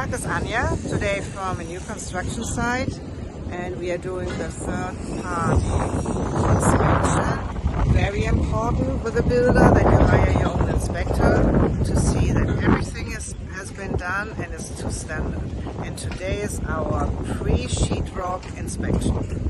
Tag, this is Anja, today from a new construction site, and we are doing the third-party inspection. Very important with a builder that you hire your own inspector to see that everything has been done and is to standard. And today is our pre-sheetrock inspection.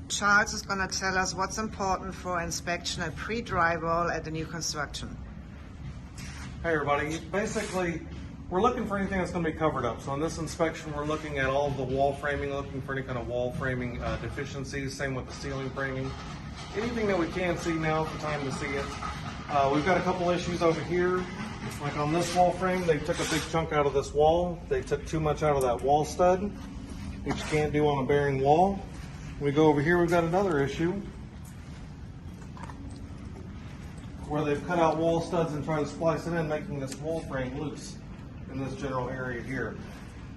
Charles is going to tell us what's important for inspection at pre-drywall at the new construction. Hey everybody, basically we're looking for anything that's going to be covered up. So in this inspection we're looking at all of the wall framing, looking for any kind of wall framing deficiencies, same with the ceiling framing. Anything that we can see, now is the time to see it. We've got a couple issues over here. Like on this wall frame, they took a big chunk out of this wall. They took too much out of that wall stud, which you can't do on a bearing wall. We go over here, we've got another issue where they've cut out wall studs and tried to splice it in, making this wall frame loose in this general area here.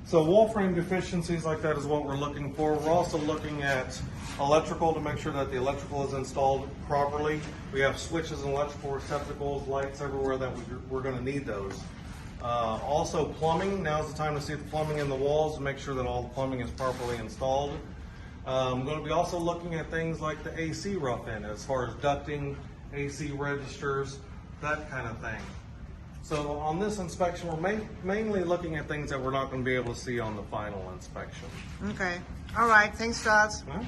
So wall frame deficiencies like that is what we're looking for. We're also looking at electrical to make sure that the electrical is installed properly. We have switches and electrical receptacles, lights everywhere that we're going to need those. Also plumbing, now's the time to see the plumbing in the walls and make sure that all the plumbing is properly installed. I'm going to be also looking at things like the AC rough in, as far as ducting, AC registers, that kind of thing. So on this inspection, we're mainly looking at things that we're not going to be able to see on the final inspection. Okay. All right. Thanks, Charles. Huh?